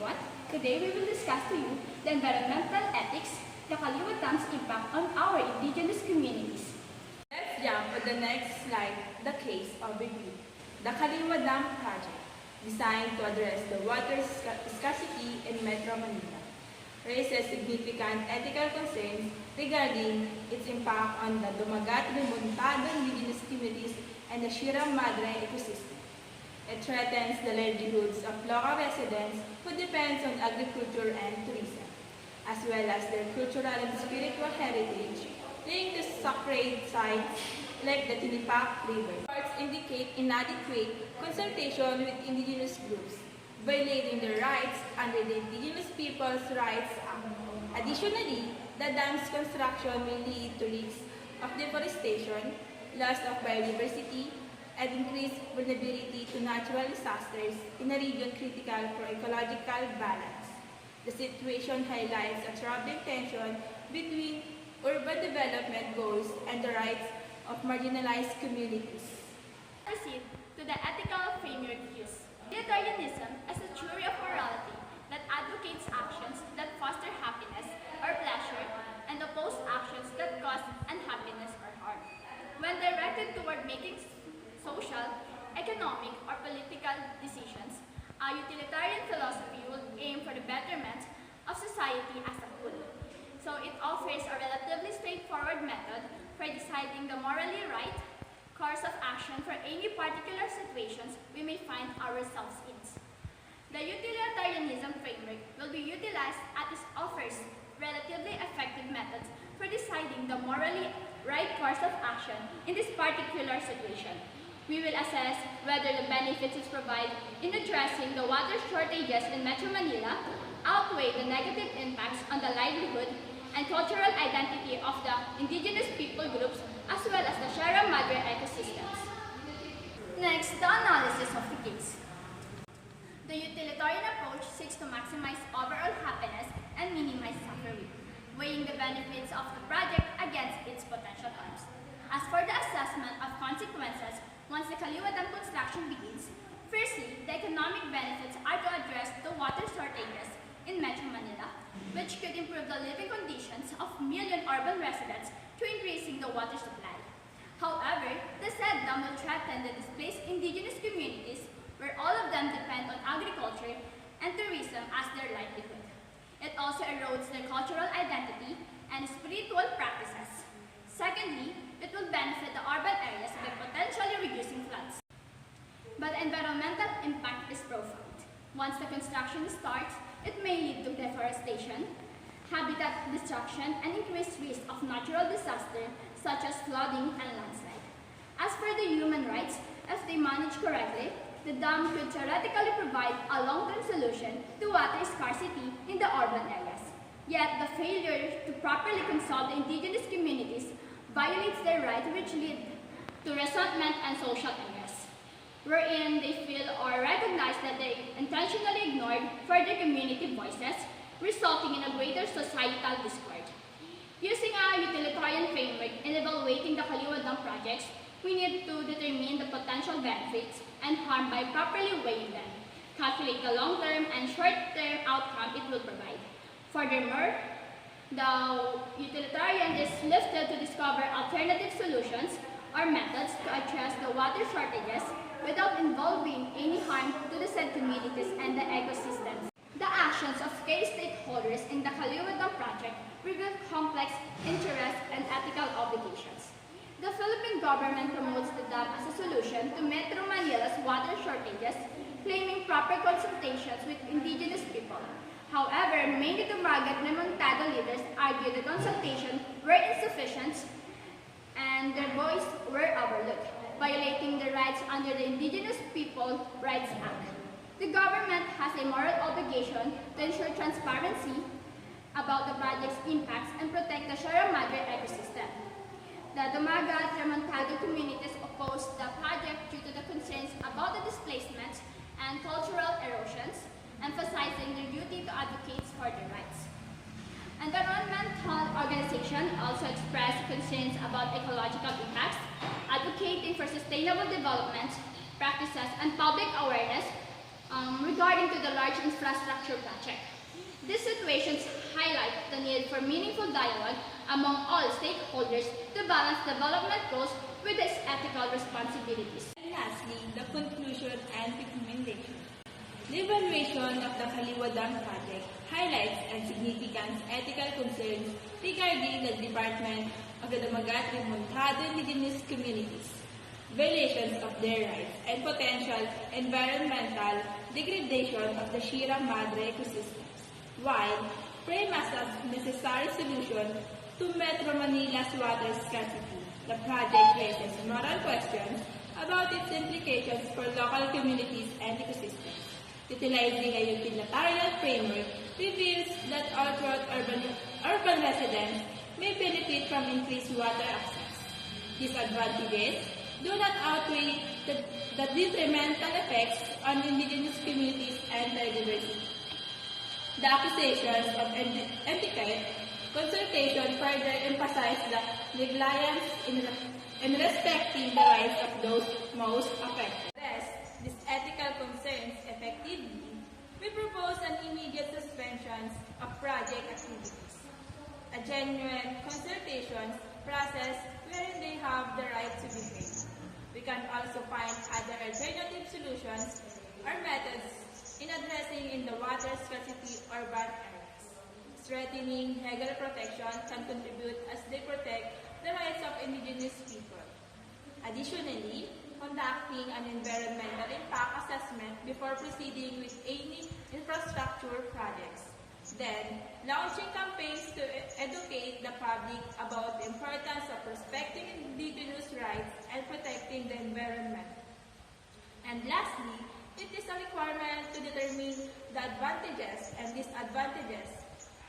everyone. Today we will discuss to you the environmental ethics, the Kaliwa Dam's impact on our indigenous communities. Let's jump to the next slide, the case overview. The Kaliwa Dam project, designed to address the water scarcity in Metro Manila, raises significant ethical concerns regarding its impact on the Dumagat Remontado indigenous communities and the Sierra Madre ecosystem. It threatens the livelihoods of local residents who depend on agriculture and tourism, as well as their cultural and spiritual heritage linked to sacred sites like the Tinipak River. Reports indicate inadequate consultation with indigenous groups, violating their rights under the Indigenous Peoples' Rights Act. Additionally, the dam's construction may lead to risks of deforestation, loss of biodiversity, and increased vulnerability to natural disasters in a region critical for ecological balance. The situation highlights a troubling tension between urban development goals and the rights of marginalized communities. Proceed to the ethical framework use. Utilitarianism is a theory of morality that advocates actions that foster happiness or pleasure and oppose actions that cause unhappiness or harm. When directed toward making social, economic, or political decisions, a utilitarian philosophy will aim for the betterment of society as a whole. So it offers a relatively straightforward method for deciding the morally right course of action for any particular situations we may find ourselves in. The utilitarianism framework will be utilized as it offers relatively effective methods for deciding the morally right course of action in this particular situation. We will assess whether the benefits it provides in addressing the water shortages in Metro Manila outweigh the negative impacts on the livelihood and cultural identity of the indigenous people groups as well as the Sierra Madre ecosystems. Next, the analysis of the case. The utilitarian approach seeks to maximize overall happiness and minimize suffering, weighing the benefits of the project against its potential harms. As for the assessment of consequences once the Kaliwa Dam construction begins, firstly, the economic benefits are to address the water shortages in Metro Manila, which could improve the living conditions of million urban residents through increasing the water supply. However, the said dam will threaten the displaced indigenous communities where all of them depend on agriculture and tourism as their livelihood. It also erodes their cultural identity and spiritual practices. Secondly, it will benefit the urban areas by potentially reducing floods. But the environmental impact is profound. Once the construction starts, it may lead to deforestation, habitat destruction, and increased risk of natural disaster such as flooding and landslide. As for the human rights, if they managed correctly, the dam could theoretically provide a long-term solution to water scarcity in the urban areas. Yet, the failure to properly consult the indigenous communities violates their right, which lead to resentment and social unrest, wherein they feel or recognize that they intentionally ignored further community voices, resulting in a greater societal discord. Using a utilitarian framework in evaluating the Kaliwa Dam projects, we need to determine the potential benefits and harm by properly weighing them, calculate the long-term and short-term outcome it will provide. Furthermore, the utilitarian is lifted to discover alternative solutions or methods to address the water shortages without involving any harm to the said communities and the ecosystems. The actions of key stakeholders in the Kaliwa Dam project reveal complex interests and ethical obligations. The Philippine government promotes the dam as a solution to Metro Manila's water shortages, claiming proper consultations with indigenous people. However, many Dumagat Remontado leaders argue the consultation were insufficient and their voice were overlooked, violating the rights under the Indigenous People Rights Act. The government has a moral obligation to ensure transparency about the project's impacts and protect the Sierra Madre ecosystem. The Dumagat Remontado communities opposed the project due to the concerns about the displacement and cultural erosions, emphasizing their duty to advocate for their rights. Environmental organizations also expressed concerns about ecological impacts, advocating for sustainable development practices and public awareness regarding to the large infrastructure project. These situations highlight the need for meaningful dialogue among all stakeholders to balance development goals with its ethical responsibilities. And lastly, the conclusion and recommendation. The evaluation of the Kaliwa Dam project highlights and significant ethical concerns regarding the department of the Damagat Remontado indigenous communities, violations of their rights, and potential environmental degradation of the Sierra Madre ecosystems, while frame as a necessary solution to Metro Manila's water scarcity. The project raises moral questions about its implications for local communities and ecosystems. Utilizing a utilitarian framework reveals that outward urban residents may benefit from increased water access. Disadvantages do not outweigh the detrimental effects on indigenous communities and biodiversity. The accusations of etiquette consultation further emphasize the negligence in respecting the rights of those most affected. To address these ethical concerns effectively, we propose an immediate suspension of project activities, a genuine consultation process wherein they have the right to be heard. We can also find other alternative solutions or methods in addressing in the water scarcity urban areas. Strengthening legal protection can contribute as they protect the rights of indigenous people. Additionally, conducting an environmental impact assessment before proceeding with any infrastructure projects. Then, launching campaigns to educate the public about the importance of respecting indigenous rights and protecting the environment. And lastly, it is a requirement to determine the advantages and disadvantages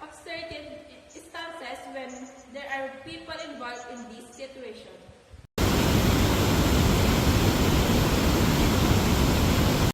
of certain instances when there are people involved in this situation.